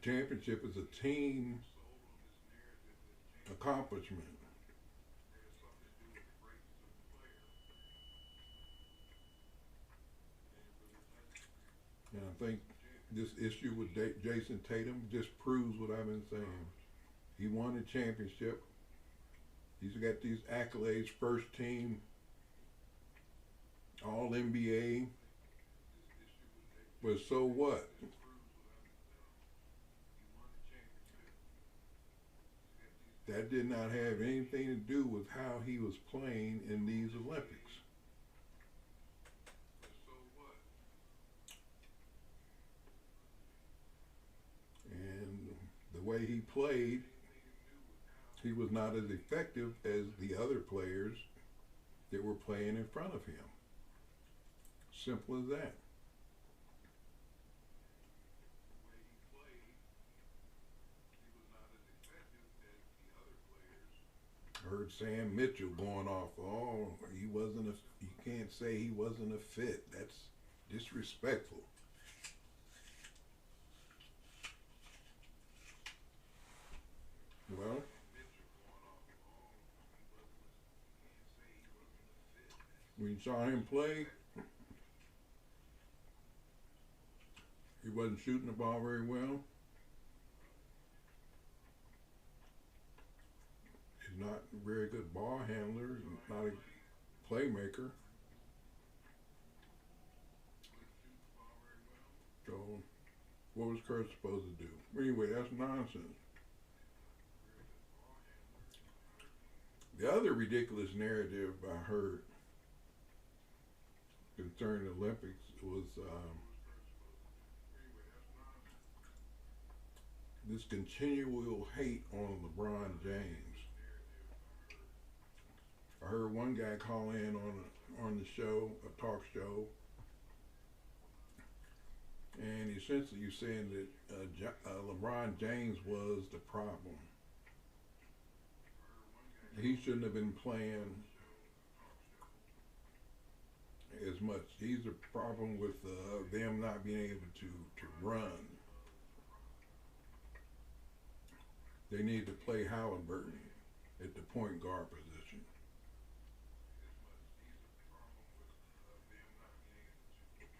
championship is a team accomplishment. And I think this issue with Jason Tatum just proves what I've been saying. He won the championship. He's got these accolades, first team, all NBA. But so what? That did not have anything to do with how he was playing in these Olympics. And the way he played, he was not as effective as the other players that were playing in front of him. Simple as that. I heard Sam Mitchell going off. Oh, he wasn't a. You can't say he wasn't a fit. That's disrespectful. Well, when you saw him play, he wasn't shooting the ball very well. He's not a very good ball handler. He's not a playmaker. So, what was Kurt supposed to do? Anyway, that's nonsense. The other ridiculous narrative I heard concerning the Olympics was this continual hate on LeBron James. I heard one guy call in on the show, a talk show, and essentially saying that LeBron James was the problem. He shouldn't have been playing as much. He's the problem with them not being able to run. They need to play Halliburton at the point guard position.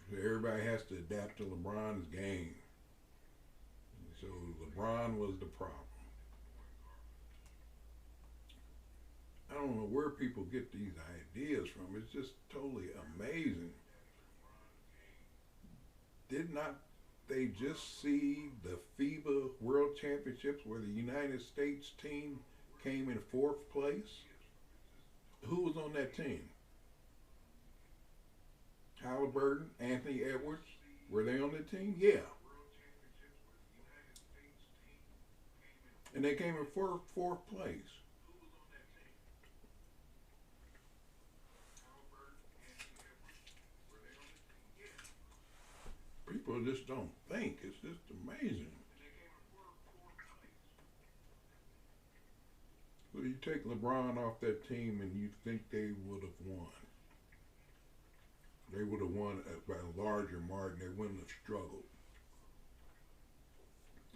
So everybody has to adapt to LeBron's game. So LeBron was the problem. I don't know where people get these ideas from. It's just totally amazing. Did not they just see the FIBA World Championships where the United States team came in fourth place? Who was on that team? Halliburton, Anthony Edwards, were they on the team? Yeah. And they came in fourth place. People just don't think. It's just amazing. So you take LeBron off that team and you think they would have won. They would have won by a larger margin. They wouldn't have struggled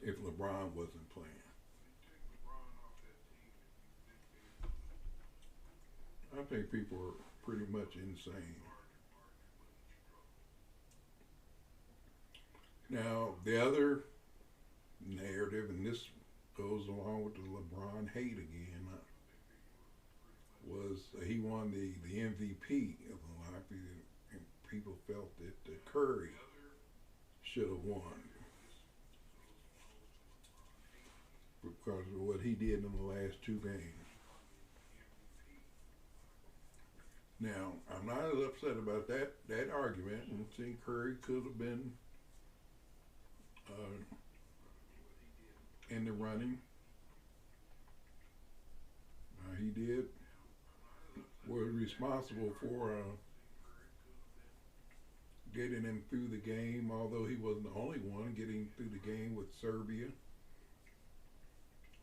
if LeBron wasn't playing. I think people are pretty much insane. Now, the other narrative, and this goes along with the LeBron hate again, was he won the MVP of the Olympics, and people felt that Curry should have won because of what he did in the last two games. Now, I'm not as upset about that argument, and think Curry could have been in the running. He was responsible for getting him through the game, although he wasn't the only one getting through the game with Serbia.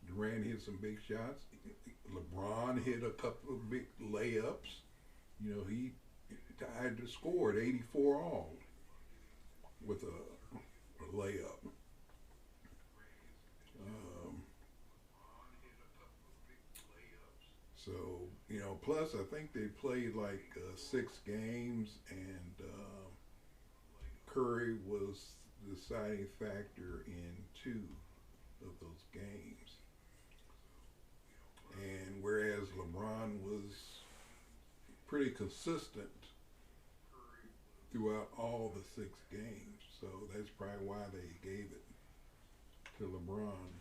Durant hit some big shots. LeBron hit a couple of big layups. You know, he tied the score at 84 all with a layup. So, you know, plus I think they played like 6 games, and Curry was the deciding factor in 2 of those games. And whereas LeBron was pretty consistent throughout all the 6 games, so that's probably why they gave it to LeBron.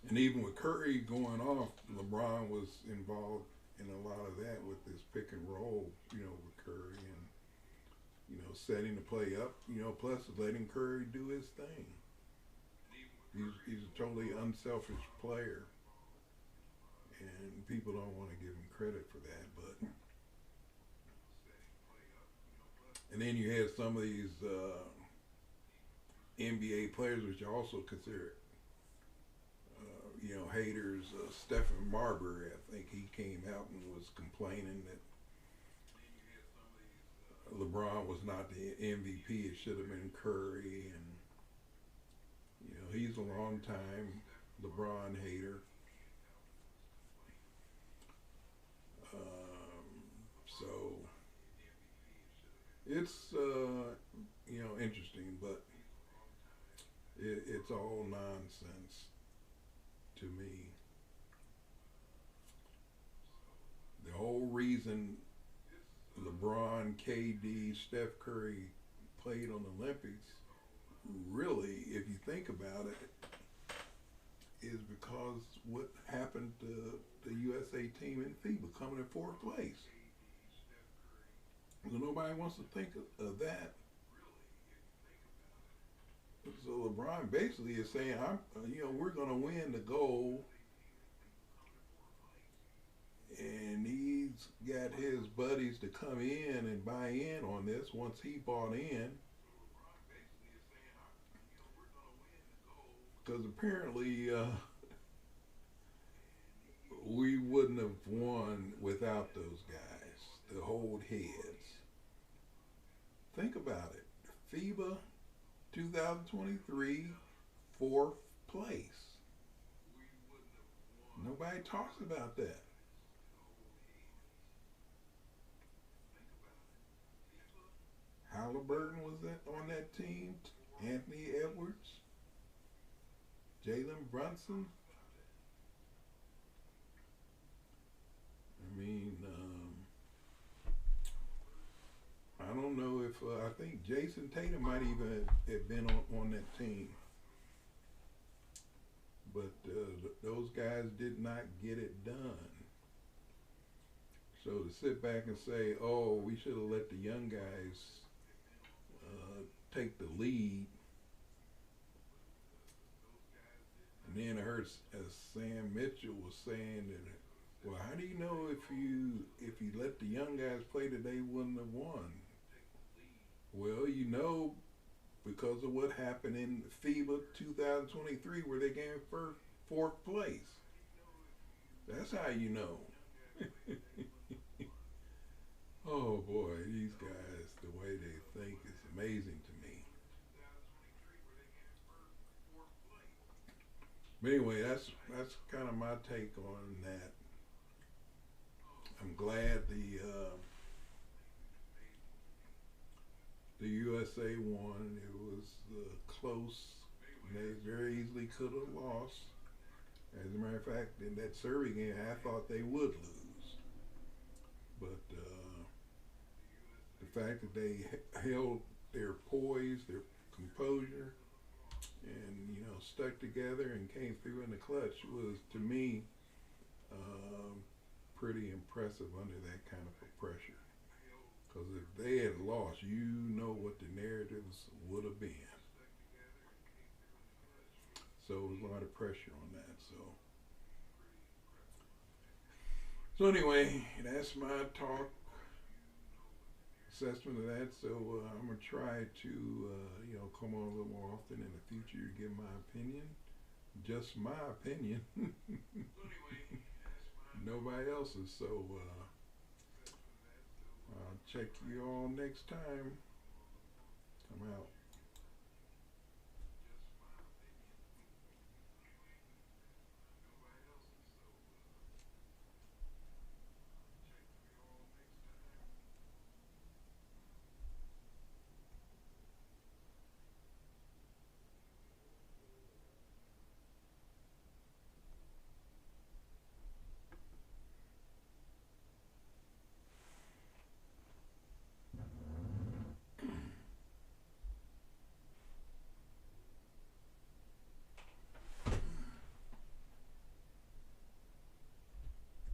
And even with Curry going off, LeBron was involved in a lot of that with this pick and roll, you know, with Curry, and, you know, setting the play up, you know, plus letting Curry do his thing. He's a totally unselfish player, and people don't want to give him credit for that. But and then you had some of these NBA players, which are also considered, you know, haters. Stephen Marbury, I think he came out and was complaining that LeBron was not the MVP. It should have been Curry, and you know, he's a long time LeBron hater. So it's you know, interesting, but it's all nonsense to me. The whole reason LeBron, KD, Steph Curry played on the Olympics, really, if you think about it, is because what happened to the USA team in FIBA coming in 4th place. So nobody wants to think of that. So LeBron basically is saying, you know, we're going to win the gold, and he's got his buddies to come in and buy in on this once he bought in. Because apparently we wouldn't have won without those guys to hold heads. Think about it. FIBA 2023, 4th place. Nobody talks about that. Halliburton was on that team. Anthony Edwards, Jalen Brunson. I mean, I don't know if I think Jason Tatum might even have been on that team, but those guys did not get it done. So to sit back and say, "Oh, we should have let the young guys take the lead," and then I heard Sam Mitchell was saying that, well, how do you know if you let the young guys play that they wouldn't have won? Well, you know, because of what happened in FIBA 2023, where they came 4th place. That's how you know. Oh boy, these guys, the way they think is amazing to me. But anyway, that's kind of my take on that. I'm glad the USA won. It was close. They very easily could have lost. As a matter of fact, in that Survey game, I thought they would lose. But the fact that they held their poise, their composure, and, you know, stuck together and came through in the clutch was, to me, pretty impressive under that kind of pressure. Because if they had lost, you know what the narratives would have been. So it was a lot of pressure on that. So anyway, that's my talk assessment of that. So I'm gonna try to you know, come on a little more often in the future to give my opinion. Just my opinion. Nobody else's. So I'll check you all next time. I'm out.